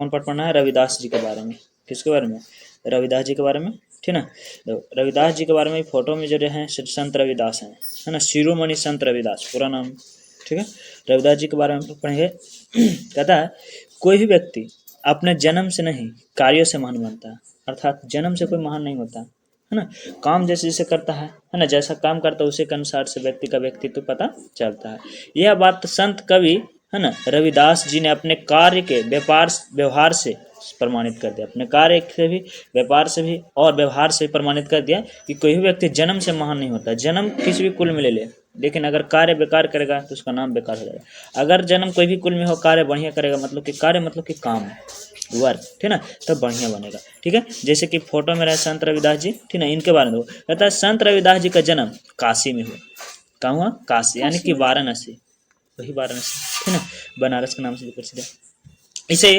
कौन पाठ पढ़ना है? रविदास जी के बारे में। किसके बारे में? रविदास जी के बारे में, ठीक ना। तो रविदास जी के बारे में फोटो में जो हैं संत रविदास हैं, है ना, शिरोमणि संत रविदास पूरा नाम, ठीक है। रविदास जी के बारे में पढ़ेंगे। कहता है कोई भी व्यक्ति अपने जन्म से नहीं कार्यों से महान बनता है, अर्थात जन्म से कोई महान नहीं होता, है ना। काम जैसे जैसे करता है ना, जैसा काम करता है उसी के अनुसार से व्यक्ति का व्यक्तित्व पता चलता है। यह बात संत कवि, है ना, रविदास जी ने अपने कार्य के व्यवहार से प्रमाणित कर दिया। अपने कार्य से भी, व्यापार से भी और व्यवहार से प्रमाणित कर दिया कि कोई भी व्यक्ति जन्म से महान नहीं होता। जन्म किसी भी कुल में ले ले, लेकिन अगर कार्य बेकार करेगा तो उसका नाम बेकार हो जाएगा। अगर जन्म कोई भी कुल में हो, कार्य बढ़िया करेगा, मतलब कि कार्य मतलब कि काम, वर्क, ठीक ना, तब बढ़िया बनेगा, ठीक है। जैसे कि फोटो में रहे संत रविदास जी, ठीक ना, इनके बारे में कहता है संत रविदास जी का जन्म काशी में हुआ। कहाँ हुआ? काशी, यानी कि वाराणसी, वही वाराणसी, ठीक ना, बनारस के नाम से प्रसिद्ध है। इसे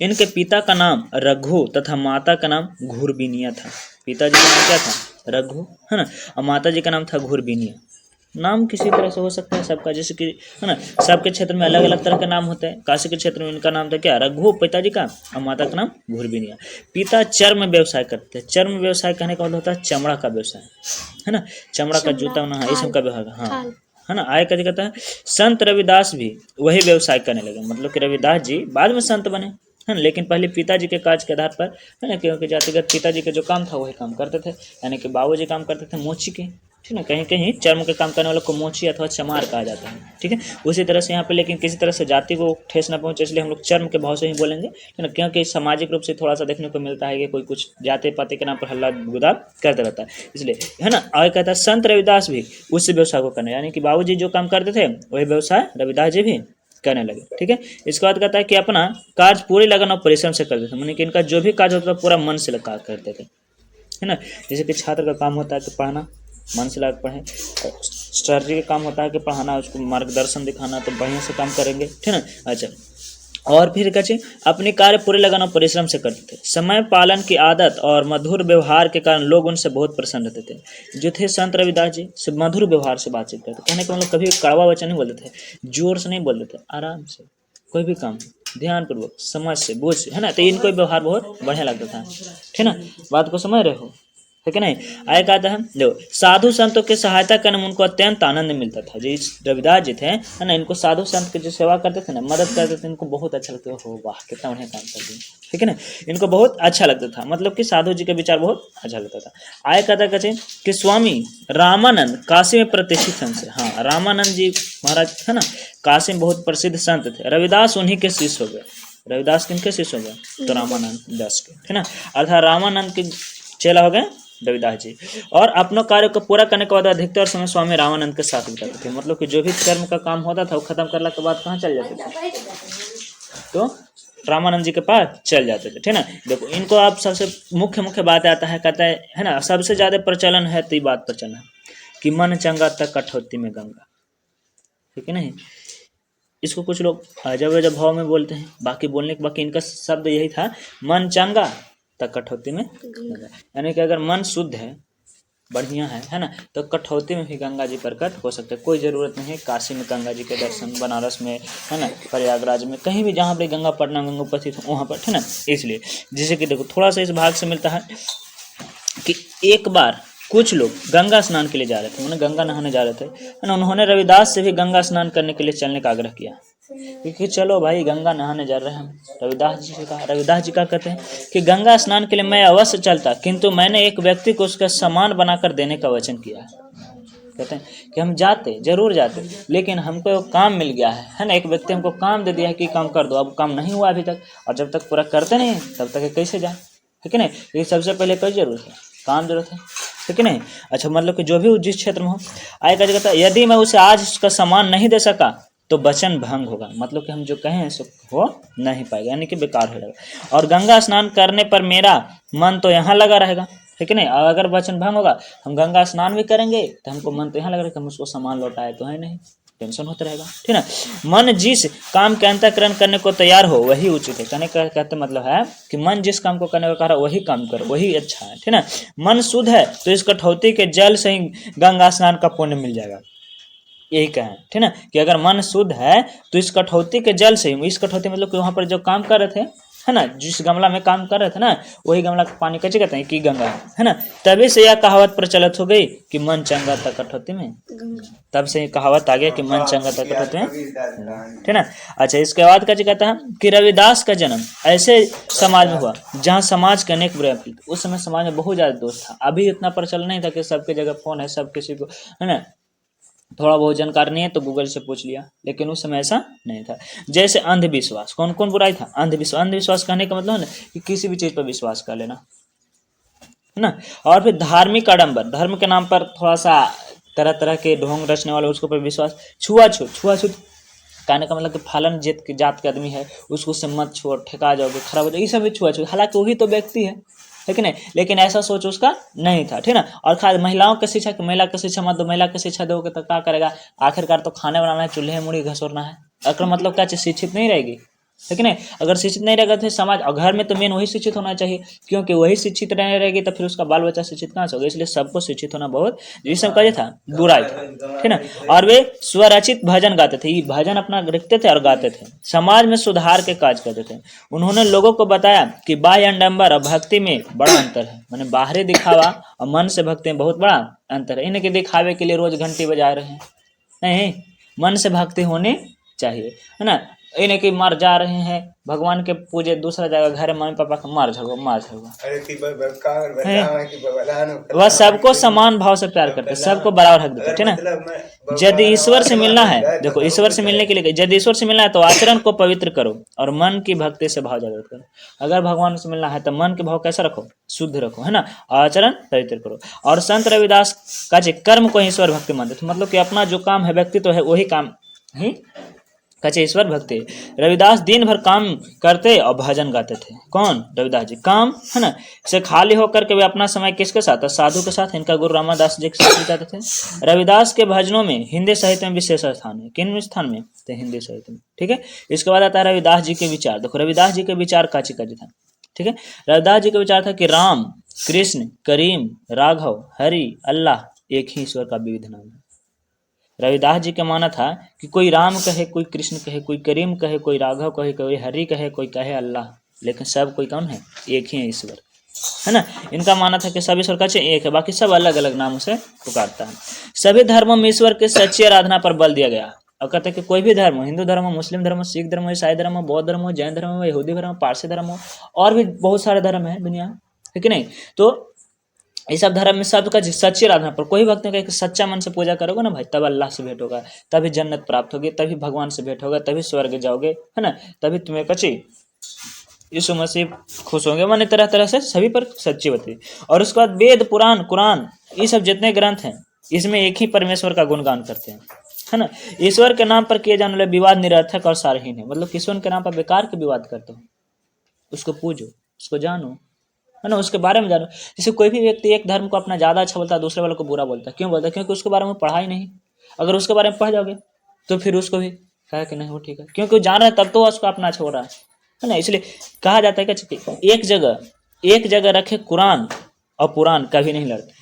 इनके पिता का नाम रघु तथा माता का नाम घुरबिनिया था। पिताजी का नाम क्या था? रघु, है ना, और माता जी का नाम था घुरबिनिया। नाम किसी तरह से हो सकता है सबका, जैसे कि, है ना, सबके क्षेत्र में अलग अलग तरह के नाम होते हैं। काशी के क्षेत्र में इनका नाम था क्या? रघु पिताजी का, और माता का नाम घुरबिनिया। पिता चर्म व्यवसाय करते हैं। चर्म व्यवसाय कहने का मतलब होता है चमड़ा का व्यवसाय, है ना, चमड़ा का जूता बनाना, इस का व्यवहार, हाँ, है ना। आय का कहता है संत रविदास भी वही व्यवसाय करने लगे, मतलब कि रविदास जी बाद में संत बने, है ना, लेकिन पहले पिताजी के काज के आधार पर, है ना, क्योंकि जातिगत पिताजी के जो काम था वही काम करते थे, यानी कि बाबूजी काम करते थे मोची के, ठीक है। कहीं कहीं चर्म के काम करने वालों को मोची अथवा चमार कहा जाता है, ठीक है। उसी तरह से यहाँ पे, लेकिन किसी तरह से जाति को ठेस न पहुंचे, इसलिए हम लोग चर्म के भाव से ही बोलेंगे, है ना, क्योंकि सामाजिक रूप से थोड़ा सा देखने को मिलता है कि कोई कुछ जाति पाति के नाम पर हल्ला गुदाब करते रहता है, इसलिए, है ना। आगे कहता है संत रविदास भी उसी व्यवसाय को करने, यानी कि बाबूजी जो काम करते थे वही व्यवसाय रविदास जी भी करने लगे, ठीक है। इसके बाद कहता है कि अपना कार्य पूरी लगन और परिश्रम से करते थे, यानी कि इनका जो भी कार्य होता था पूरा मन से लगा करते थे, है ना। जैसे कि छात्र का काम होता है कि पढ़ना, मन से लगा पढ़ें। स्ट्रेटजी का काम होता है कि पढ़ाना, उसको मार्गदर्शन दिखाना, तो बढ़िया से काम करेंगे, ठीक है। अच्छा, और फिर कहते अपने कार्य पूरे लगन और परिश्रम से करते थे। समय पालन की आदत और मधुर व्यवहार के कारण लोग उनसे बहुत प्रसन्न रहते थे। जो थे संत रविदास जी, से मधुर व्यवहार से बातचीत करते, कहने का मतलब कभी कड़वा वचन नहीं बोलते थे, जोर से नहीं बोलते थे, आराम से कोई भी काम ध्यानपूर्वक समझ से बोझ से, है ना। तो इनको व्यवहार बहुत बढ़िया लगता था, ठीक ना। बात को समझ रहे हो, है कि नहीं। आगे कहता है देखो साधु संतों की सहायता करने में उनको अत्यंत आनंद मिलता था। जो रविदास जी थे, है ना, इनको साधु संत की जो सेवा करते थे ना, मदद करते थे, इनको बहुत अच्छा लगता था। हो वाह, कितना बढ़िया काम कर दिए, ठीक है ना, इनको बहुत अच्छा लगता था, मतलब कि साधु जी के विचार बहुत अच्छा लगता था। आगे कहता कहते कि स्वामी रामानंद काशी में प्रतिष्ठित संत से, हाँ, रामानंद जी महाराज, है ना, काशी में बहुत प्रसिद्ध संत थे। रविदास उन्हीं के शिष्य हो गए। रविदास किनके शिष्य हो गए? तो रामानंद दास के, है ना, अर्थात रामानंद के चेला हो गए रविदास जी। और अपनों कार्य को पूरा करने के बाद अधिकतर समय स्वामी रामानंद के साथ बिताते थे, मतलब कि जो भी कर्म का काम होता था वो खत्म करने के बाद कहाँ चल जाते थे? तो रामानंद जी के पास चल जाते थे, ठीक ना। देखो इनको आप सबसे मुख्य बात आता है, कहता है ना, सबसे ज्यादा प्रचलन है तो बात प्रचलन है कि मन चंगा तक कठौती में गंगा, ठीक है नहीं। इसको कुछ लोग अजब अजब भाव में बोलते हैं, बाकी बोलने के बाकी इनका शब्द यही था, मन चंगा तक कठौती में गंगा, यानी कि अगर मन शुद्ध है, बढ़िया है ना, तो कठौती में भी गंगा जी प्रकट हो सकते हैं। कोई ज़रूरत नहीं है काशी में गंगा जी के दर्शन, बनारस में, है ना, प्रयागराज में, कहीं भी जहाँ पर गंगा पटना गंगा उपस्थित हो वहाँ पर, है ना। इसलिए जैसे कि देखो थोड़ा सा इस भाग से मिलता है कि एक बार कुछ लोग गंगा स्नान के लिए जा रहे थे, उन्हें गंगा नहाने जा रहे थे, है ना, उन्होंने रविदास से भी गंगा स्नान करने के लिए चलने का आग्रह किया, क्योंकि चलो भाई गंगा नहाने जा रहे हैं हम। रविदास जी से कहा, रविदास जी क्या कहते हैं कि गंगा स्नान के लिए मैं अवश्य चलता, किंतु मैंने एक व्यक्ति को उसका सामान बनाकर देने का वचन किया है। कहते हैं कि हम जाते, जरूर जाते, लेकिन हमको काम मिल गया है ना, एक व्यक्ति हमको काम दे दिया है कि काम कर दो, अब काम नहीं हुआ अभी तक, और जब तक पूरा करते नहीं तब तक कैसे जाए, ठीक है नहीं। ये सबसे पहले कोई जरूरत है, काम जरूरत है, ठीक है नहीं। अच्छा, मतलब कि जो भी जिस क्षेत्र में हो, आएगा कहता है यदि मैं उसे आज उसका सामान नहीं दे सका तो वचन भंग होगा, मतलब कि हम जो कहें सो हो नहीं पाएगा, यानी कि बेकार हो जाएगा। और गंगा स्नान करने पर मेरा मन तो यहाँ लगा रहेगा, ठीक है नहीं। अगर वचन भंग होगा, हम गंगा स्नान भी करेंगे तो हमको मन तो यहाँ लग रहा है, हम उसको सामान लौटाए तो है नहीं, टेंशन होता रहेगा, ठीक है। मन जिस काम के अंतःकरण करने को तैयार हो वही उचित है, कहने का कहते मतलब है कि मन जिस काम को करने का कह रहा वही काम करो, वही अच्छा है, ठीक है। मन शुद्ध है तो इस कठौती के जल से ही गंगा स्नान का पुण्य मिल जाएगा, यही कहें, ठीक ना, कि अगर मन शुद्ध है तो इस कठौती के जल से, इस कठौती मतलब कि वहां पर जो काम कर रहे थे, है ना, जिस गमला में काम कर रहे थे ना वही गमला का पानी कैसे कहते हैं कि गंगा है ना। तभी से यह कहावत प्रचलित हो गई कि मन चंगा तक कटौती में, तब से कहावत आ गया कि मन चंगा तक कटौती में, ठीक है ना। अच्छा, इसके बाद क्या कहता है कि रविदास का जन्म ऐसे समाज में हुआ जहाँ समाज के अनेक बुराई फैलती। उस समय समाज में बहुत ज्यादा दोष था, अभी इतना प्रचलन नहीं था कि सबके जगह फोन है, सब किसी को है ना, थोड़ा बहुत जानकारी नहीं है तो गूगल से पूछ लिया, लेकिन उस समय ऐसा नहीं था। जैसे अंधविश्वास, कौन कौन बुराई था? अंधविश्वास। अंधविश्वास कहने का मतलब है कि किसी भी चीज पर विश्वास कर लेना, है ना। और फिर धार्मिक आडंबर, धर्म के नाम पर थोड़ा सा तरह तरह के ढोंग रचने वाले, उसके ऊपर विश्वास। छुआछूत, छुआछूत कहने का मतलब कि फलन जात के आदमी है उसको से मत छुओ, ठेका जाओगे, खराब हो जाओगे, ये सब भी छुआछूत। हालांकि वही तो व्यक्ति है कि नहीं, लेकिन ऐसा सोच उसका नहीं था, ठीक ना। और खास महिलाओं की शिक्षा, महिला की शिक्षा मत दो, महिला की शिक्षा दोगे तो क्या करेगा, आखिरकार तो खाने बनाना है, चूल्हे मुड़ी घसोरना है। अगर मतलब क्या, शिक्षित नहीं रहेगी, है कि नहीं। अगर शिक्षित नहीं रहेगा तो समाज और घर में तो मेन वही शिक्षित होना चाहिए, क्योंकि वही शिक्षित नहीं रहेगी तो फिर उसका बाल बच्चा शिक्षित कहाँ से होगा। इसलिए सबको शिक्षित होना बहुत, ये सब का था बुराई था, ठीक ना। और वे स्वरचित भजन गाते थे, ये भजन अपना लिखते थे और गाते थे, समाज में सुधार के काज करते थे। उन्होंने लोगों को बताया कि बाह्य आडंबर और भक्ति में बड़ा अंतर है, माने बाहरी दिखावा और मन से भक्ति में बहुत बड़ा अंतर है। इनके दिखावे के लिए रोज घंटी बजा रहे हैं, नहीं, मन से भक्ति होनी चाहिए, है ना। इन्हें कि मर जा रहे हैं भगवान के पूजे, दूसरा जगह घर मम्मी पापा का मार झगो, वह सबको समान भाव से प्यार करते, सबको बराबर हक देते, ठीक ना। यदि ईश्वर से मिलना है, देखो ईश्वर से मिलने के लिए, यदि ईश्वर से मिलना है तो आचरण को पवित्र करो और मन की भक्ति से भाव जागृत करो। अगर भगवान से मिलना है तो मन के भाव कैसा रखो, शुद्ध रखो, है ना, आचरण पवित्र करो। और संत रविदास का कर्म को ईश्वर भक्ति मानते थे, मतलब कि अपना जो काम है, व्यक्ति तो है वही काम ही कचे ईश्वर भक्ति। रविदास दिन भर काम करते और भजन गाते थे। कौन? रविदास जी। काम, है ना, से खाली होकर के वे अपना समय किसके साथ? साधु के साथ। इनका गुरु रामदास जी के साथ बिताते थे। रविदास के भजनों में हिंदी साहित्य में विशेष स्थान है। किन स्थान में? तो हिंदी साहित्य में, ठीक है। इसके बाद आता है रविदास जी के विचार। देखो रविदास जी के विचार काची काची था, ठीक है। रविदास जी का विचार था कि राम, कृष्ण, करीम, राघव, हरि, अल्लाह एक ही ईश्वर का विविध नाम है। रविदास जी का माना था कि कोई राम कहे, कोई कृष्ण कहे, कोई करीम कहे, कोई राघव कहे, कोई हरि कहे, कोई कहे अल्लाह, लेकिन सब कोई कौन है? एक ही है ईश्वर, है ना। इनका माना था कि सब ईश्वर का एक है, बाकी सब अलग अलग नामों से पुकारता है। सभी धर्मों में ईश्वर के सच्ची आराधना पर बल दिया गया। और कहते हैं कि कोई भी धर्म हो, हिंदू धर्म हो, मुस्लिम धर्म हो, सिख धर्म हो, ईसाई धर्म हो, बौद्ध धर्म हो, जैन धर्म हो, यहूदी धर्म हो, पारसी धर्म हो, और भी बहुत सारे धर्म है दुनिया, है कि नहीं। तो ये सब धर्म में सबका सच्ची आराधना पर, कोई भक्त का सच्चा मन से पूजा करोगे ना भाई, तब अल्लाह से भेंट होगा, तभी जन्नत प्राप्त होगी, तभी भगवान से भेंट होगा, तभी स्वर्ग जाओगे, है ना, तभी तुम्हें कच्ची यीशु मसीह खुश होंगे। माने तरह तरह से सभी पर सच्ची होती। और उसके बाद वेद, पुराण, कुरान, ये सब जितने ग्रंथ हैं इसमें एक ही परमेश्वर का गुणगान करते हैं, है ना। ईश्वर के नाम पर किए जाने वाले विवाद निरर्थक और सारहीन है, मतलब ईश्वर के नाम पर बेकार के विवाद करते हो, उसको पूजो, उसको जानो, है ना, उसके बारे में जानो। जैसे कोई भी व्यक्ति एक धर्म को अपना ज्यादा अच्छा बोलता है, दूसरे वाले को बुरा बोलता है, क्यों बोलता है? क्योंकि उसके बारे में पढ़ा ही नहीं। अगर उसके बारे में पढ़ जाओगे तो फिर उसको भी कहा कि नहीं वो ठीक है, क्योंकि वो जान रहा है तब तो उसको अपना अच्छा हो रहा है ना। इसलिए कहा जाता है कि एक जगह रखे कुरान और पुराण कभी नहीं लड़ते,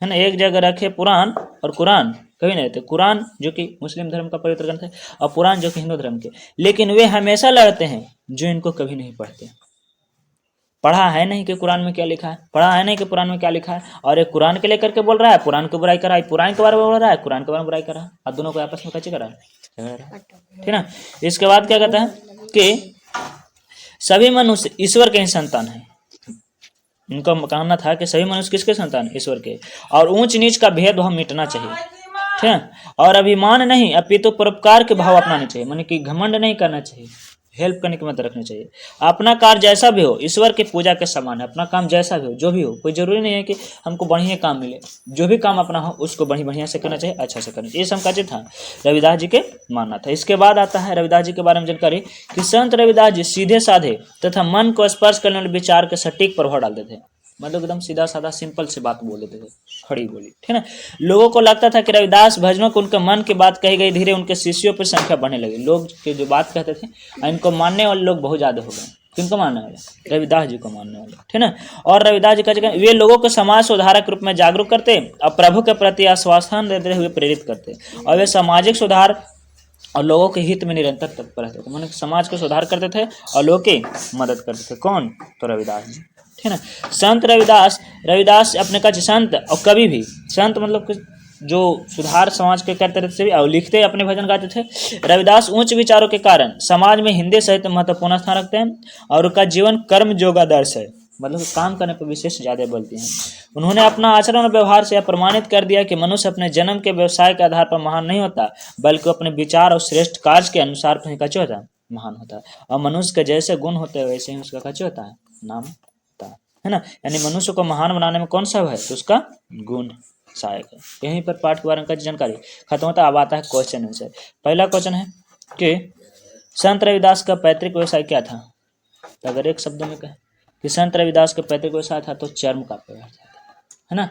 है ना। एक जगह रखे पुराण और कुरान कभी नहीं लड़ते। कुरान जो कि मुस्लिम धर्म का पवित्र ग्रंथ है और पुराण जो कि हिंदू धर्म के, लेकिन वे हमेशा लड़ते हैं जो इनको कभी नहीं पढ़ते। पढ़ा है नहीं कि कुरान में क्या लिखा है, पढ़ा है नहीं कि कुरान में क्या लिखा है, और एक कुरान के लेकर के बोल रहा है, पुराण की बुराई कर रहा है, पुराण के बारे में बोल रहा है, कुरान के बारे में बुराई कर रहा है, और दोनों को आपस में कैसे कर रहा है, ठीक ना। इसके बाद क्या कहता है कि सभी मनुष्य ईश्वर के ही संतान है। इनका कहना था कि सभी मनुष्य किसके संतान? ईश्वर के। और ऊंच नीच का भेदभाव मिटना चाहिए, ठीक है। और अभिमान नहीं अपितु परोपकार के भाव अपनाने चाहिए, माने कि घमंड नहीं करना चाहिए, हेल्प करने की मत रखनी चाहिए। अपना कार्य जैसा भी हो ईश्वर की पूजा के समान है। अपना काम जैसा भी हो, जो भी हो, कोई जरूरी नहीं है कि हमको बढ़िया काम मिले, जो भी काम अपना हो उसको बढ़िया से करना चाहिए, अच्छा से करना चाहिए। ये समकाचित था, रविदास जी के मानना था। इसके बाद आता है रविदास जी के बारे में जानकारी कि संत रविदास जी सीधे साधे तथा मन को स्पर्श करने वाले विचार के सटीक प्रभाव डालते थे, मतलब एकदम सीधा साधा सिंपल सी बात बोल देते थे, खड़ी बोली, ठीक है। लोगों को लगता था कि रविदास भजनों को उनके मन की बात कही गई, धीरे उनके शिष्यों पर संख्या बढ़ने लगी। लोग के जो बात कहते थे इनको मानने वाले लोग बहुत ज्यादा हो गए। किनको मानने वाले? रविदास जी को मानने वाले, ठीक है। और रविदास जी का जगह वे लोगों को समाज सुधारक रूप में जागरूक करते और प्रभु के प्रति आश्वासन देते हुए प्रेरित करते, और वे सामाजिक सुधार और लोगों के हित में निरंतर तत्पर रहते थे, माने समाज को सुधार करते थे और लोगों की मदद करते थे। कौन? तो रविदास जी, ठीक है ना। संत रविदास, रविदास अपने का संत और कवि भी, संत मतलब कि जो सुधार समाज के करते रहते थे और लिखते अपने भजन गाते थे। रविदास उच्च विचारों के कारण समाज में हिंदी साहित्य महत्वपूर्ण स्थान रखते हैं और उनका जीवन कर्म योगादर्श है, मतलब काम करने पर विशेष ज़्यादा बोलते हैं। उन्होंने अपना आचरण और व्यवहार से यह प्रमाणित कर दिया कि मनुष्य अपने जन्म के व्यवसाय के आधार पर महान नहीं होता, बल्कि अपने विचार और श्रेष्ठ कार्य के अनुसार कच्चे होता है, महान होता है। और मनुष्य के जैसे गुण होते हैं वैसे ही उसका कच्चे होता है, नाम होता है ना। यानी मनुष्य को महान बनाने में कौन सा है? तो उसका गुण सहायक है। यहीं पर पाठ के बारे में का जानकारी खत्म होता है। अब आता है क्वेश्चन आंसर। पहला क्वेश्चन है कि संत रविदास का पैतृक व्यवसाय क्या था? तो अगर एक शब्द में कहें कि संत रविदास का पैतृक व्यवसाय था तो चर्म का व्यवसाय था, है ना,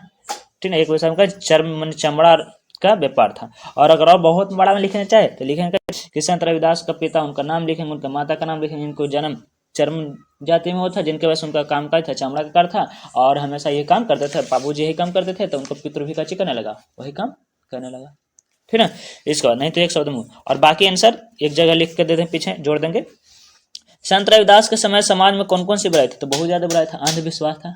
ठीक है। एक व्यवसाय का चर्म मन चमड़ा का व्यापार था। और अगर और बहुत बड़ा में लिखना चाहे तो लिखेंगे कि संत रविदास का पिता, उनका नाम लिखेंगे, उनका माता का नाम लिखेंगे, इनको जन्म चर्म जाति में हुआ था, जिनके वजह से उनका काम काज था चमड़ा का कार्य था और हमेशा ये काम करते थे, बाबूजी यही काम करते थे, तो उनको पितृ भी काची करने लगा, वही काम करने लगा, ठीक है ना। इसका नहीं तो एक शब्द में, और बाकी आंसर एक जगह लिख कर देते हैं, पीछे जोड़ देंगे। संत रविदास के समय समाज में कौन कौन सी बुराई थी? तो बहुत ज्यादा बुराई था। अंधविश्वास था,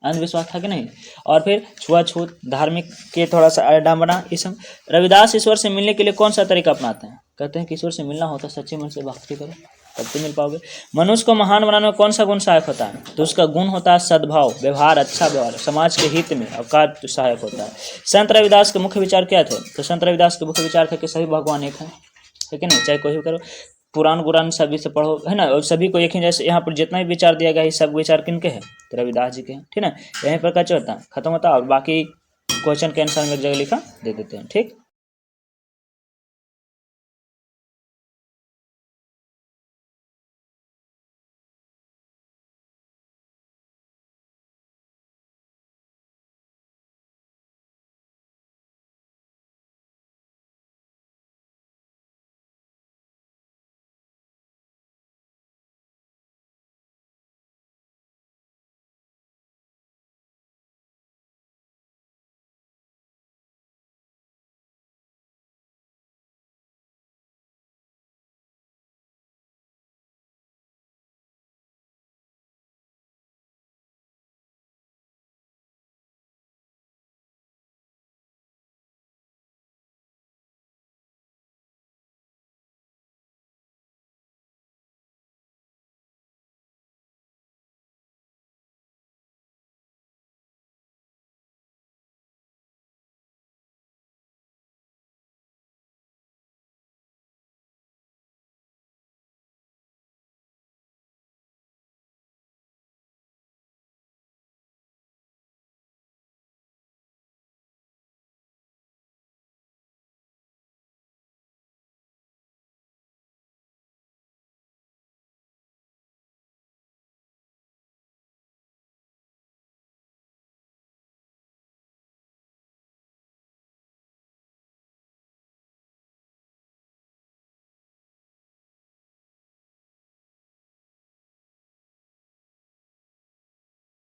अंधविश्वास था कि नहीं, और फिर छुआछूत, धार्मिक के थोड़ा सा आडामना, ये सब। रविदास ईश्वर से मिलने के लिए कौन सा तरीका अपनाते हैं? कहते हैं कि ईश्वर से मिलना हो तो सच्चे मन से भक्ति करो, तब तो मिल पाओगे। मनुष्य को महान बनाने में कौन सा गुण सहायक होता है? तो उसका गुण होता है सद्भाव, व्यवहार, अच्छा व्यवहार, समाज के हित में और कार्य सहायक होता है। संत रविदास के मुख्य विचार क्या थे? तो संत रविदास के मुख्य विचार थे कि सभी भगवान एक है, ठीक है ना, चाहे कोई भी करो, पुराण गुरान सभी से पढ़ो, है ना, और सभी को एक ही, जैसे यहाँ पर जितना भी विचार दिया गया है सब विचार किनके हैं? तो रविदास जी के हैं, ठीक है ना। यहीं पर क्या होता है खत्म होता है, और बाकी क्वेश्चन के आंसर में एक जगह लिखा दे देते हैं, ठीक।